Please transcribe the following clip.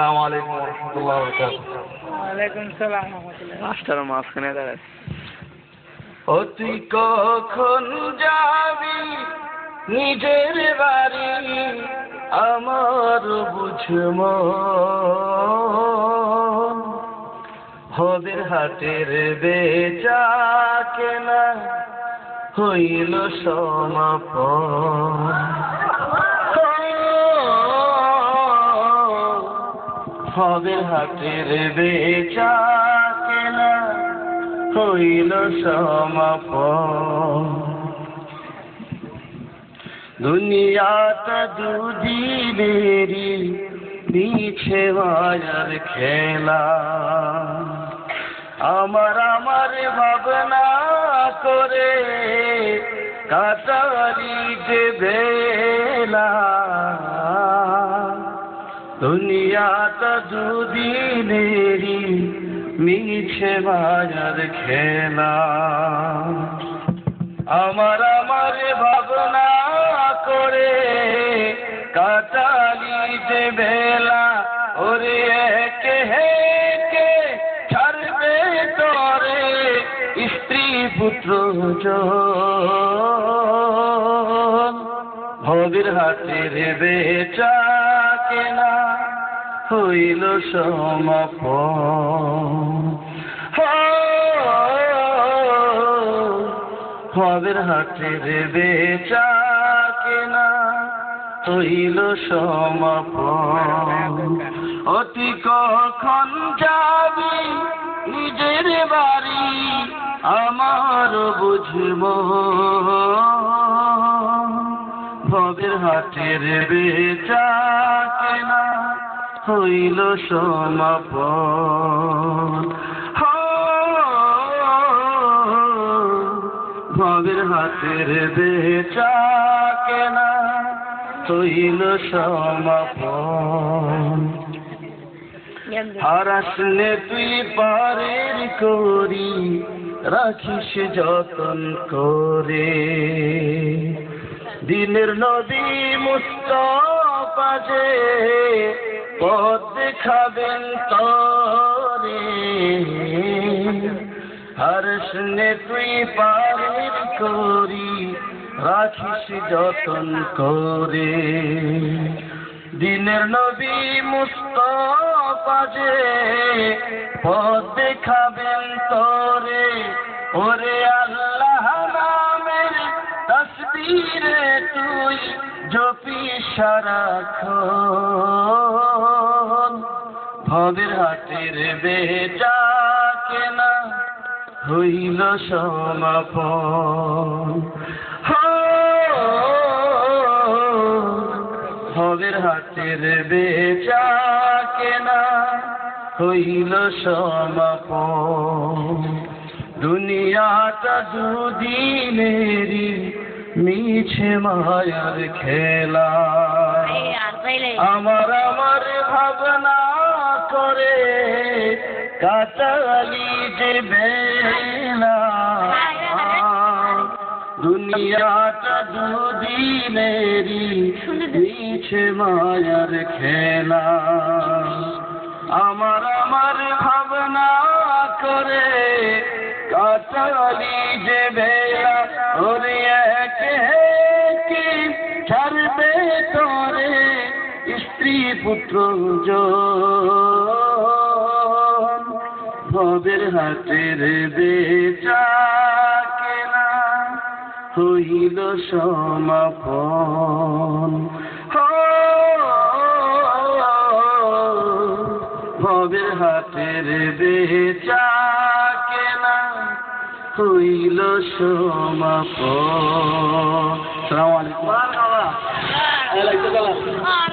আসসালামু আলাইকুম ওয়া রাহমাতুল্লাহি ওয়া বারাকাতুহু। ওয়া আলাইকুম আসসালাম ওয়া রাহমাতুল্লাহ। মাস্টার মাঝখানে দাঁড়ায়। ও তুই কখন যাবি নিজের বাড়ি আমার বুঝমো হদের হাটের বেচা কেনা হইল সমাপন। হদের হাটের বেচা কেনা হইল সমাপন। দুনিয়াটা দুদিনেরই মিছে মায়ার খেলা। আমার ভাবনা করে কাটারি যে বেলা। দুনিয়াটা দুদিনেরই মিছে মায়ার খেলা। আমার ভাবনা করে কাটালি যে বেলা। ওরে একে হেকে ছাড়বে তরে স্ত্রী পুত্র জন। ভবের হাতের বেচা কেনা হইল সমাপন। ভবের হাটের বেচা কেনা হইল সমাপন। অতি কখন যাবি নিজের বাড়ি আমার বুঝব। ভবের হাটের বেচা কেনা হইল সমাপন। ভবের হাতের বেচা কেনা হইল সমাপন। হারাসলে তুই পারের করি রাখিস যতন করে। দিনের নবী মুস্তাফা যে পথ দেখাবেন তরে। হারাসলে তুই পারের করি রাখিস যতন করে। দিনের নবী মুস্তাফা যে পথ দেখাবেন তরে। ওরে আল্লাহ নামের তাসবিরে তুই জপি সারাক্ষণ। ভবের হাটের বেচা কেনা হইল সমাপন। ভবের হাটের বেচা কেনা হইল সমাপন। দুনিয়াটা দুদিনেরই মিছে মায়ার খেলা। আমার ভাবনা করে কাটালি যে বেলা। দুনিয়াটা দুদিনেরই মিছে মায়ার খেলা। আমার ভাবনা করে কাটালি যে বেলা। ওরে একে হেকে ছাড়বে তরে স্ত্রী পুত্র জন। ভবের হাটের বেচা কেনা হইল সমাপন। ভবের হাটের বেচা কেনা হইল সমাপন। আসসালামু আলাইকুম।